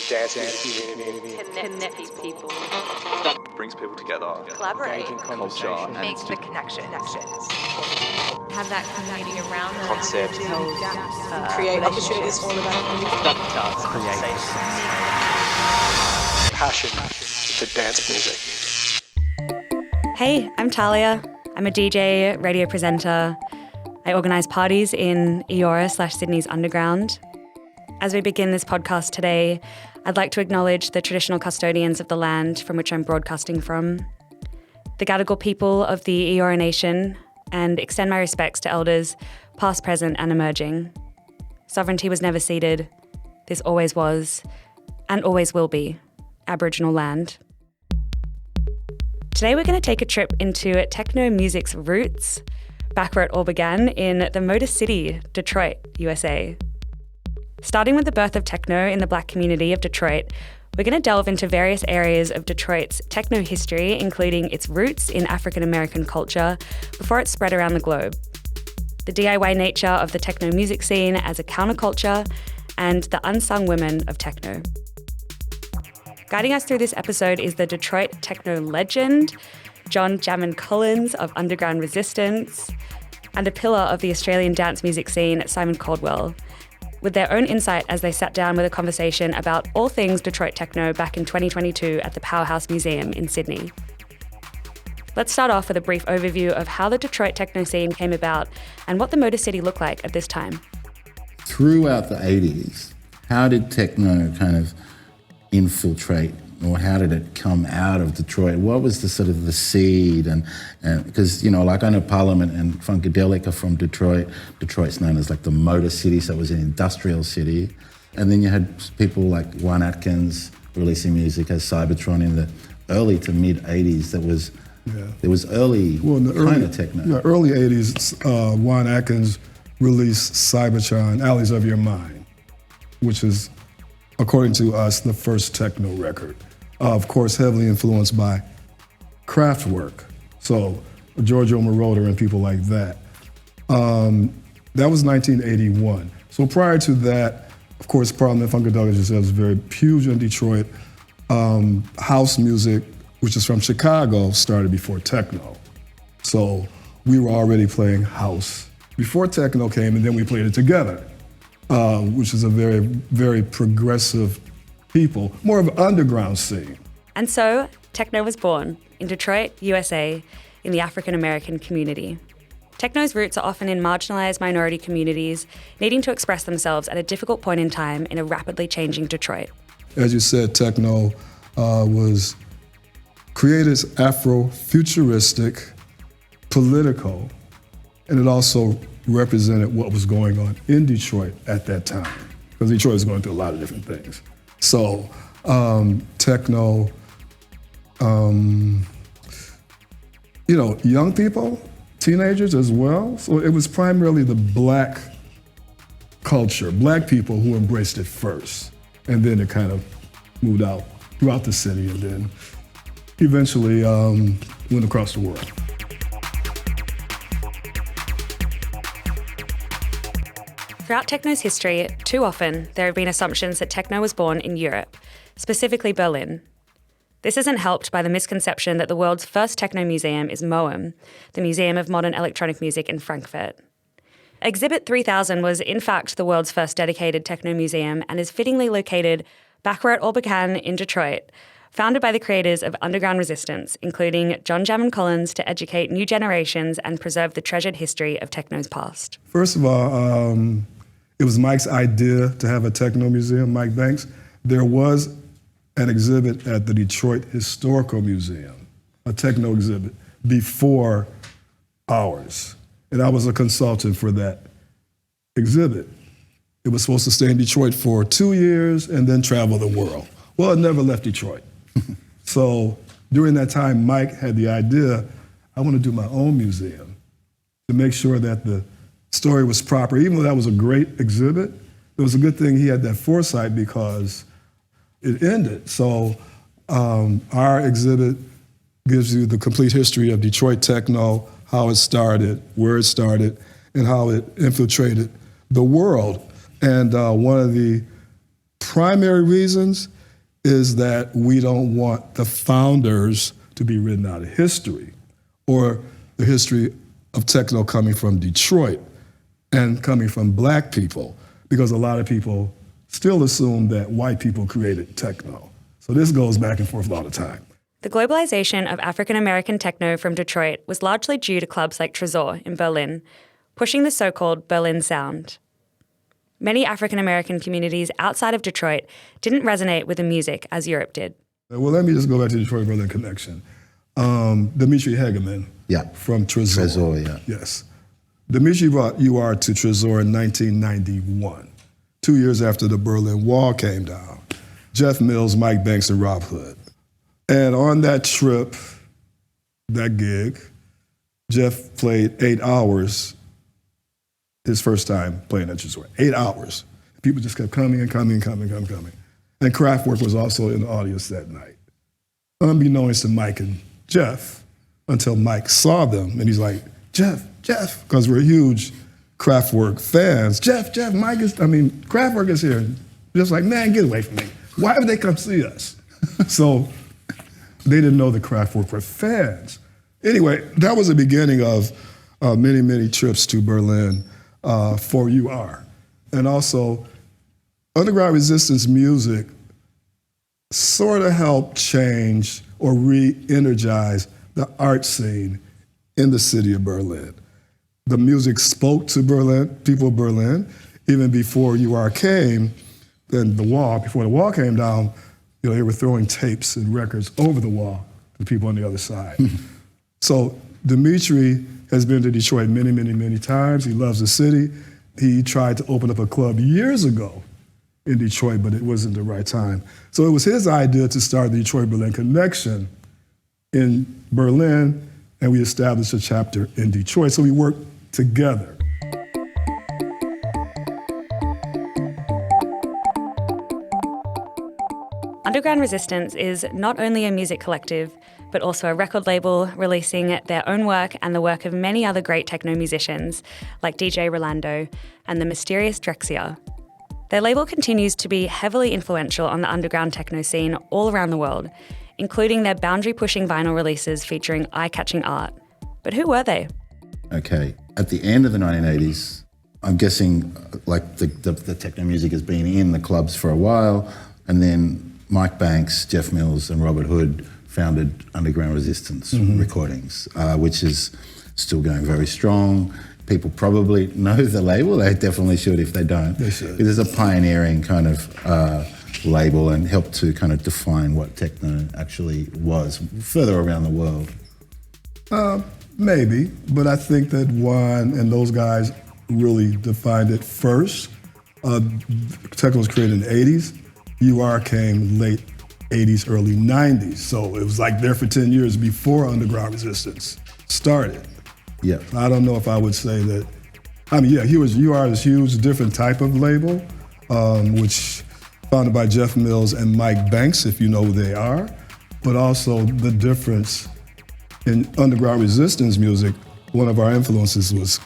dance community. Connects people. Brings people together. Collaborate. Culture. And Makes the connections. Have that community around them. Concept. Create opportunities for all of our Passion for dance music. Hey, I'm Talia. I'm a DJ, radio presenter. I organise parties in Eora/Sydney's Underground. As we begin this podcast today, I'd like to acknowledge the traditional custodians of the land from which I'm broadcasting from, the Gadigal people of the Eora Nation, and extend my respects to elders past, present and emerging. Sovereignty was never ceded. This always was, and always will be, Aboriginal land. Today we're going to take a trip into techno music's roots, back where it all began in the Motor City, Detroit, USA. Starting with the birth of techno in the Black community of Detroit, we're going to delve into various areas of Detroit's techno history, including its roots in African American culture before it spread around the globe, the DIY nature of the techno music scene as a counterculture, and the unsung women of techno. Guiding us through this episode is the Detroit techno legend, John Jammin Collins of Underground Resistance, and a pillar of the Australian dance music scene, Simon Caldwell, with their own insight as they sat down with a conversation about all things Detroit techno back in 2022 at the Powerhouse Museum in Sydney. Let's start off with a brief overview of how the Detroit techno scene came about and what the Motor City looked like at this time. Throughout the 80s, how did techno kind of infiltrate, or how did it come out of Detroit? What was the sort of the seed? And because, you know, like I know Parliament and Funkadelic are from Detroit. Detroit's known as like the Motor City, so it was an industrial city. And then you had people like Juan Atkins releasing music as Cybertron in the early to mid 80s. There was early kind of techno. In the early 80s, Juan Atkins released Cybertron, Alleys of Your Mind, which is, according to us, the first techno record. Of course, heavily influenced by Kraftwerk, so Giorgio Moroder and people like that. That was 1981. So prior to that, of course, Parliament Funkadelic was very huge in Detroit. House music, which is from Chicago, started before techno. So we were already playing house before techno came, and then we played it together, which is a very, very progressive people, more of an underground scene. And so, techno was born in Detroit, USA, in the African American community. Techno's roots are often in marginalized minority communities, needing to express themselves at a difficult point in time in a rapidly changing Detroit. As you said, techno was created as Afro-futuristic, political, and it also represented what was going on in Detroit at that time, because Detroit was going through a lot of different things. So techno, young people, teenagers as well. So it was primarily the Black culture, Black people who embraced it first. And then it kind of moved out throughout the city and then eventually went across the world. Throughout techno's history, too often there have been assumptions that techno was born in Europe, specifically Berlin. This isn't helped by the misconception that the world's first techno museum is MOAM, the Museum of Modern Electronic Music in Frankfurt. Exhibit 3000 was in fact the world's first dedicated techno museum and is fittingly located back where it all began in Detroit, founded by the creators of Underground Resistance, including John Jammin Collins, to educate new generations and preserve the treasured history of techno's past. First of all, it was Mike's idea to have a techno museum, Mike Banks. There was an exhibit at the Detroit Historical Museum, a techno exhibit, before ours. And I was a consultant for that exhibit. It was supposed to stay in Detroit for 2 years and then travel the world. Well, it never left Detroit. So during that time, Mike had the idea, I want to do my own museum to make sure that the story was proper. Even though that was a great exhibit, it was a good thing he had that foresight because it ended. So our exhibit gives you the complete history of Detroit techno, how it started, where it started, and how it infiltrated the world. And one of the primary reasons is that we don't want the founders to be written out of history, or the history of techno coming from Detroit and coming from black people, because a lot of people still assume that white people created techno. So this goes back and forth all the time. The globalization of African-American techno from Detroit was largely due to clubs like Tresor in Berlin, pushing the so-called Berlin sound. Many African-American communities outside of Detroit didn't resonate with the music as Europe did. Well, let me just go back to the Detroit-Berlin connection. Dimitri Hegeman from Tresor. Tresor, yeah. Yes. Dimitri brought UR to Tresor in 1991, 2 years after the Berlin Wall came down. Jeff Mills, Mike Banks, and Rob Hood. And on that trip, that gig, Jeff played 8 hours his first time playing at Tresor. 8 hours. People just kept coming and coming. And Kraftwerk was also in the audience that night. Unbeknownst to Mike and Jeff, until Mike saw them, and he's like, Jeff, because we're huge Kraftwerk fans. Jeff, Kraftwerk is here. Just like, man, get away from me. Why would they come see us? So they didn't know the Kraftwerk were fans. Anyway, that was the beginning of many, many trips to Berlin for UR. And also, underground resistance music sort of helped change or re-energize the art scene in the city of Berlin. The music spoke to Berlin, people of Berlin, even before UR came, then before the wall came down, they were throwing tapes and records over the wall to people on the other side. So Dimitri has been to Detroit many, many, many times. He loves the city. He tried to open up a club years ago in Detroit, but it wasn't the right time. So it was his idea to start the Detroit-Berlin connection in Berlin, and we established a chapter in Detroit. So we worked together. Underground Resistance is not only a music collective, but also a record label releasing their own work and the work of many other great techno musicians like DJ Rolando and the mysterious Drexia. Their label continues to be heavily influential on the underground techno scene all around the world, including their boundary-pushing vinyl releases featuring eye-catching art. But who were they? Okay, at the end of the 1980s, I'm guessing like the techno music has been in the clubs for a while, and then Mike Banks, Jeff Mills, and Robert Hood founded Underground Resistance Recordings, which is still going very strong. People probably know the label. They definitely should if they don't. They should. It is a pioneering kind of label and helped to kind of define what techno actually was further around the world. Maybe, but I think that Juan and those guys really defined it first. Techno was created in the 80s. UR came late 80s, early 90s. So it was like there for 10 years before Underground Resistance started. Yeah. I don't know if I would say that. UR is huge, different type of label, which founded by Jeff Mills and Mike Banks, if you know who they are, but also the difference in underground resistance music. One of our influences was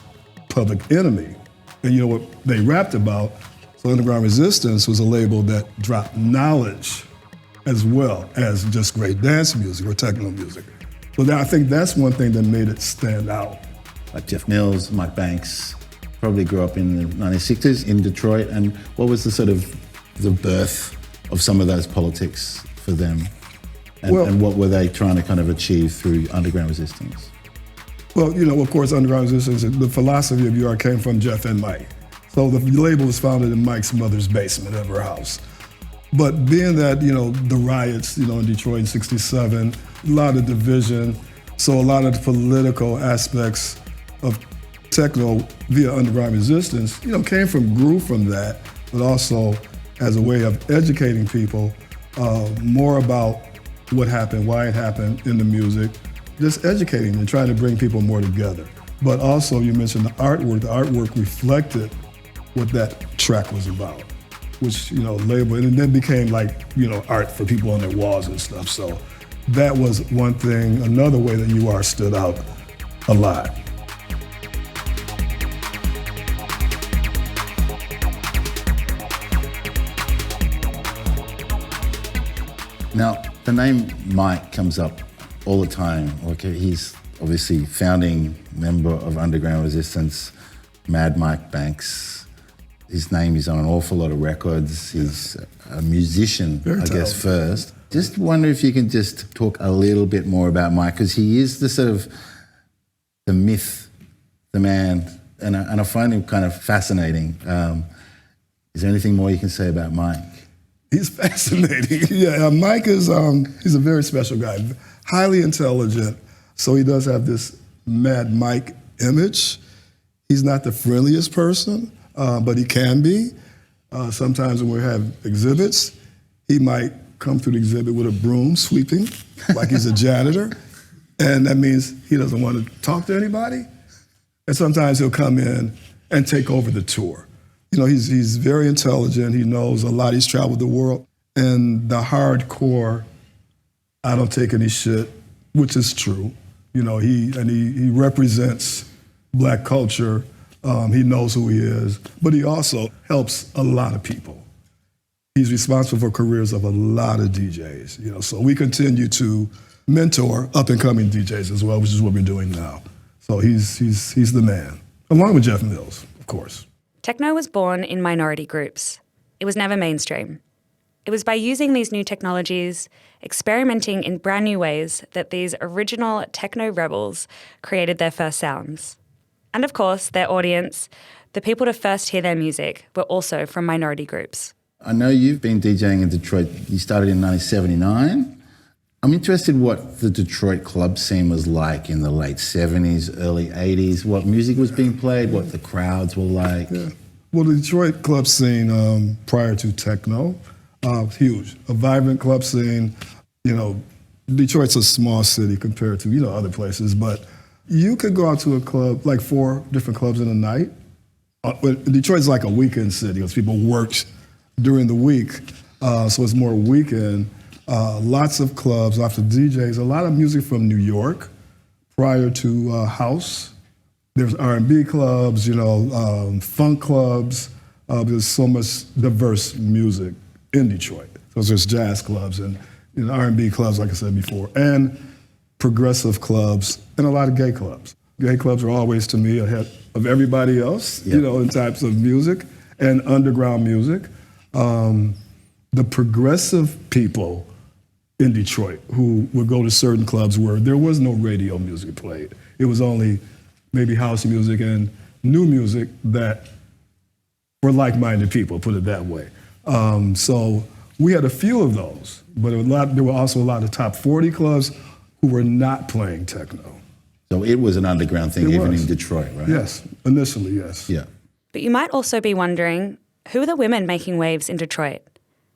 Public Enemy. And you know what they rapped about? So Underground Resistance was a label that dropped knowledge as well as just great dance music or techno music. So I think that's one thing that made it stand out. Like Jeff Mills, Mike Banks, probably grew up in the 1960s in Detroit. And what was the sort of the birth of some of those politics for them? And what were they trying to kind of achieve through Underground Resistance? Well, of course, Underground Resistance, the philosophy of UR came from Jeff and Mike. So the label was founded in Mike's mother's basement of her house. But being that, the riots, in Detroit in '67, a lot of division, so a lot of the political aspects of techno via Underground Resistance, grew from that, but also as a way of educating people more about what happened, why it happened in the music, just educating and trying to bring people more together. But also, you mentioned the artwork. The artwork reflected what that track was about, which, label, and then became like, art for people on their walls and stuff. So that was one thing, another way that UR stood out a lot. Now, the name Mike comes up all the time. Okay, he's obviously founding member of Underground Resistance, Mad Mike Banks. His name is on an awful lot of records. He's a musician, I guess, first. Just wonder if you can just talk a little bit more about Mike, because he is the sort of the myth, the man, and I find him kind of fascinating. Is there anything more you can say about Mike? He's fascinating. Yeah, Mike is he's a very special guy, highly intelligent. So he does have this Mad Mike image. He's not the friendliest person, but he can be. Sometimes when we have exhibits, he might come through the exhibit with a broom sweeping, like he's a janitor. And that means he doesn't want to talk to anybody. And sometimes he'll come in and take over the tour. You know, he's very intelligent. He knows a lot. He's traveled the world. And the hardcore, I don't take any shit, which is true. You know, he represents Black culture. He knows who he is, but he also helps a lot of people. He's responsible for careers of a lot of DJs. You know, so we continue to mentor up-and-coming DJs as well, which is what we're doing now. So he's the man, along with Jeff Mills, of course. Techno was born in minority groups. It was never mainstream. It was by using these new technologies, experimenting in brand new ways, that these original techno rebels created their first sounds. And of course, their audience, the people to first hear their music, were also from minority groups. I know you've been DJing in Detroit. You started in 1979. I'm interested what the Detroit club scene was like in the late 70s, early 80s, what music was being played, what the crowds were like. Yeah. Well, the Detroit club scene prior to techno, huge. A vibrant club scene. You know, Detroit's a small city compared to, you know, other places, but you could go out to a club, like 4 different clubs in a night. But Detroit's like a weekend city because people worked during the week, so it's more weekend. Lots of clubs, lots of DJs, a lot of music from New York prior to house. There's R&B clubs, you know, funk clubs. There's so much diverse music in Detroit. So there's jazz clubs and, you know, R&B clubs, like I said before, and progressive clubs and a lot of gay clubs. Gay clubs are always, to me, ahead of everybody else, you know, in types of music and underground music. The progressive people in Detroit who would go to certain clubs where there was no radio music played. It was only maybe house music and new music that were like-minded people, put it that way. So we had a few of those, but there were also a lot of top 40 clubs who were not playing techno. So it was an underground thing, even in Detroit, right? Yes, initially, yes. Yeah. But you might also be wondering, who are the women making waves in Detroit?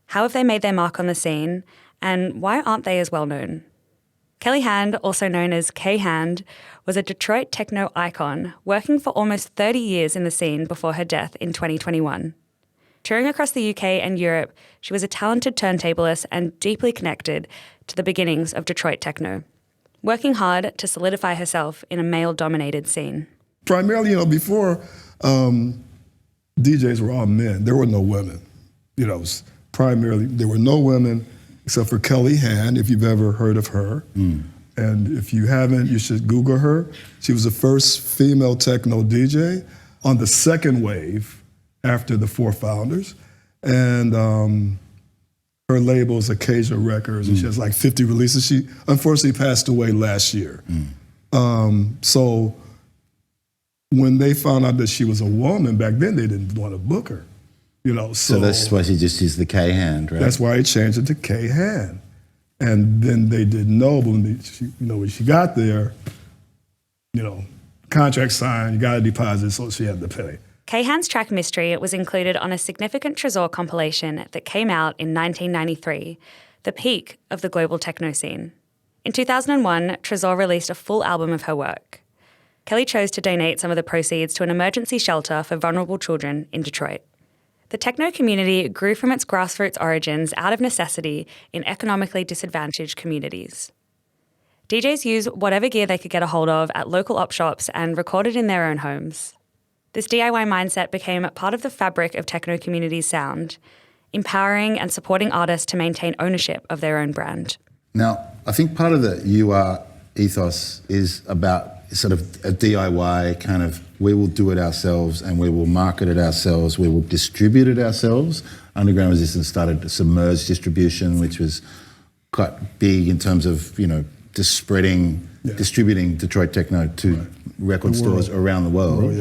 How have they made their mark on the scene? And why aren't they as well known? Kelly Hand, also known as K Hand, was a Detroit techno icon, working for almost 30 years in the scene before her death in 2021. Touring across the UK and Europe, she was a talented turntablist and deeply connected to the beginnings of Detroit techno, working hard to solidify herself in a male-dominated scene. Primarily, you know, before DJs were all men, there were no women. You know, primarily, there were no women except for Kelly Hand, if you've ever heard of her. And if you haven't, you should Google her. She was the first female techno DJ on the second wave after the 4 founders. And her label is Acacia Records, and she has like 50 releases. She unfortunately passed away last year. So when they found out that she was a woman, back then they didn't want to book her. You know, so that's why she just used the K Hand, right? That's why he changed it to K Hand. And then they didn't know, but when she got there, you know, contract signed, you got a deposit, so she had to pay. K Hand's track Mystery was included on a significant Trésor compilation that came out in 1993, the peak of the global techno scene. In 2001, Trésor released a full album of her work. Kelly chose to donate some of the proceeds to an emergency shelter for vulnerable children in Detroit. The techno community grew from its grassroots origins out of necessity in economically disadvantaged communities. DJs used whatever gear they could get a hold of at local op shops and recorded in their own homes. This DIY mindset became part of the fabric of techno community's sound. empowering and supporting artists to maintain ownership of their own brand. Now, I think part of the UR ethos is about sort of a DIY kind of, we will do it ourselves and we will market it ourselves, we will distribute it ourselves. Underground Resistance started a submerged distribution, which was quite big in terms of, just spreading, distributing Detroit techno to record stores around the world.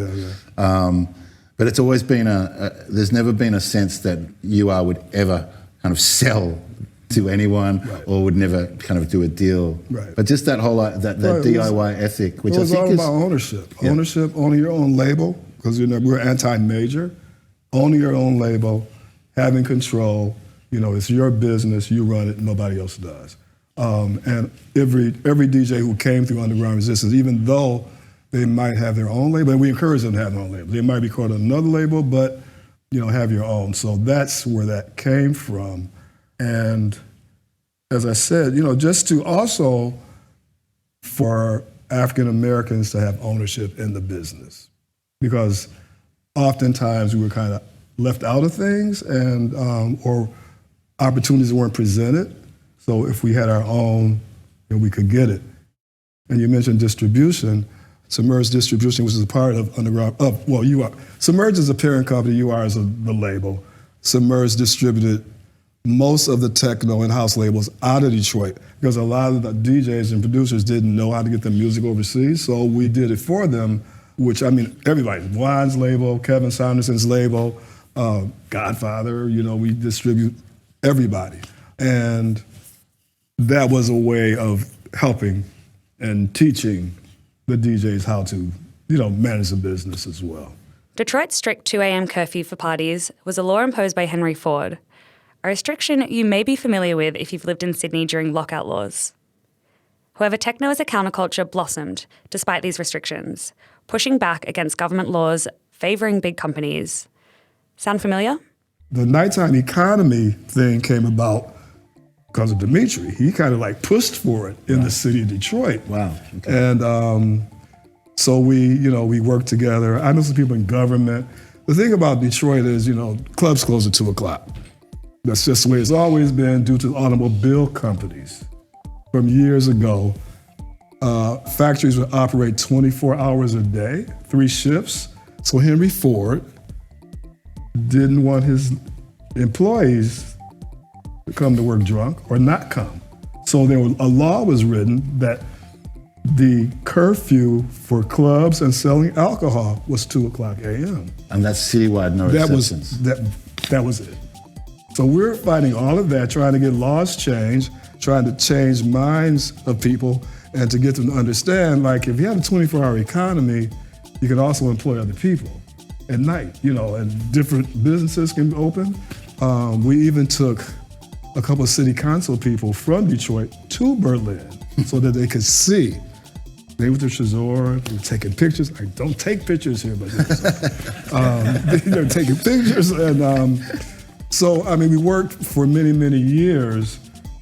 But it's always been there's never been a sense that UR would ever kind of sell to anyone or would never kind of do a deal. Right. But just that whole, that DIY ethic, which I think is... It was all about ownership. Yeah. Ownership, owning your own label, because we're anti-major. Owning your own label, having control, it's your business, you run it, nobody else does. And every DJ who came through Underground Resistance, even though they might have their own label, and we encourage them to have their own label. They might be called another label, but have your own. So that's where that came from. And as I said, just to also for African Americans to have ownership in the business, because oftentimes we were kind of left out of things, and or opportunities weren't presented. So if we had our own, we could get it. And you mentioned distribution. Submerged Distribution, which is a part of Underground, UR. Submerged is a parent company, UR is the label. Submerged distributed most of the techno and house labels out of Detroit, because a lot of the DJs and producers didn't know how to get their music overseas, so we did it for them, which, everybody, Juan's label, Kevin Saunderson's label, Godfather, we distribute everybody. And that was a way of helping and teaching the DJs how to, manage the business as well. Detroit's strict 2 a.m. curfew for parties was a law imposed by Henry Ford, a restriction you may be familiar with if you've lived in Sydney during lockout laws. However, techno as a counterculture blossomed despite these restrictions, pushing back against government laws favouring big companies. Sound familiar? The nighttime economy thing came about because of Dimitri. He kind of pushed for it in the city of Detroit. Wow. Okay. And so we worked together. I know some people in government. The thing about Detroit is, clubs close at 2 o'clock. That's just the way it's always been due to automobile companies. From years ago, factories would operate 24 hours a day, 3 shifts. So Henry Ford didn't want his employees to come to work drunk or not come. So a law was written that the curfew for clubs and selling alcohol was 2 o'clock a.m. And that's citywide, no exceptions. That was it. So we're fighting all of that, trying to get laws changed, trying to change minds of people, and to get them to understand, if you have a 24-hour economy, you can also employ other people at night, and different businesses can open. We even took a couple of city council people from Detroit to Berlin so that they could see. They were to Shazor, they were taking pictures. I don't take pictures here, but they're taking pictures. And so, we worked for many, many years.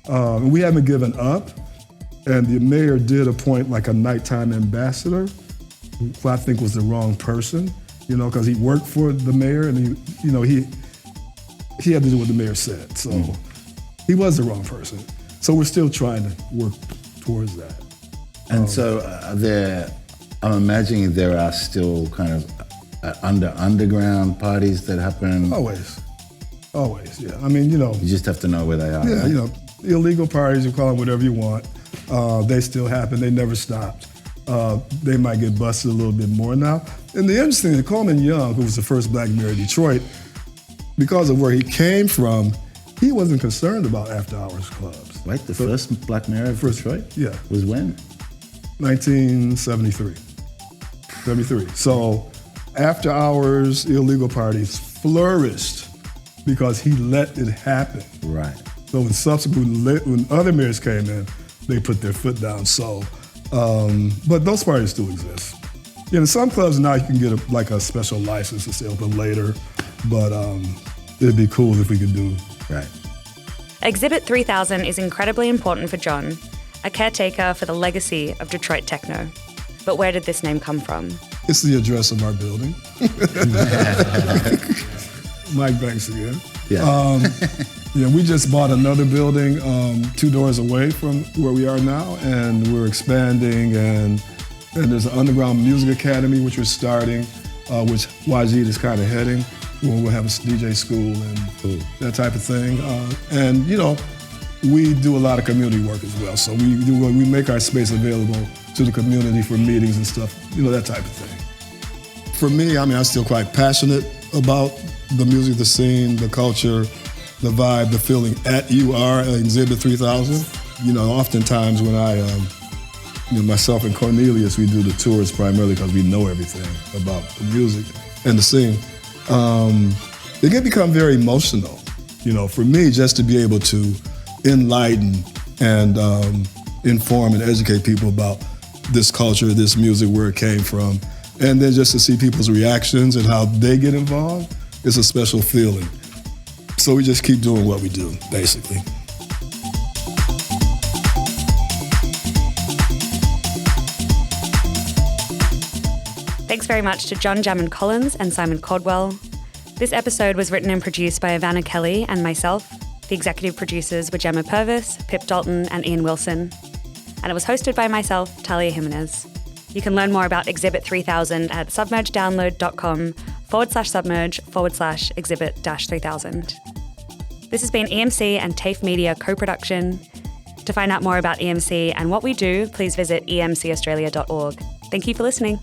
And we haven't given up. And the mayor did appoint a nighttime ambassador, who I think was the wrong person, because he worked for the mayor and he had to do what the mayor said. So he was the wrong person. So we're still trying to work towards that. And so I'm imagining there are still kind of underground parties that happen. Always, yeah. You just have to know where they are. Yeah, right? Illegal parties, you call them whatever you want. They still happen, they never stopped. They might get busted a little bit more now. And the interesting thing, Coleman Young, who was the first black mayor of Detroit, because of where he came from, he wasn't concerned about after-hours clubs. Wait, the first black mayor of Detroit? Yeah. Was when? 1973. 73. So after-hours illegal parties flourished because he let it happen. Right. So when other mayors came in, they put their foot down. So, but those parties still exist. In some clubs now you can get a special license to stay open later, but it'd be cool if we could do. Right. Exhibit 3000 is incredibly important for John, a caretaker for the legacy of Detroit techno. But where did this name come from? It's the address of our building. Mike Banks again. Yeah. Yeah, we just bought another building 2 doors away from where we are now, and we're expanding, and there's an underground music academy which we're starting, which Wajid is kind of heading. We'll have a DJ school and that type of thing. And you know, we do a lot of community work as well. So we make our space available to the community for meetings and stuff, you know, that type of thing. For me, I mean, I'm still quite passionate about the music, the scene, the culture, the vibe, the feeling at UR, Exhibit 3000. You know, oftentimes when you know, myself and Cornelius, we do the tours primarily because we know everything about the music and the scene. It can become very emotional. You know, for me, just to be able to enlighten and inform and educate people about this culture, this music, where it came from, and then just to see people's reactions and how they get involved, it's a special feeling. So we just keep doing what we do, basically. Thanks very much to John Jammin Collins and Simon Caldwell. This episode was written and produced by Ivana Kelly and myself. The executive producers were Gemma Purvis, Pip Dalton, and Ian Wilson. And it was hosted by myself, Talia Jimenez. You can learn more about Exhibit 3000 at submergedownload.com/submerge/exhibit-3000. This has been EMC and TAFE Media co-production. To find out more about EMC and what we do, please visit emcaustralia.org. Thank you for listening.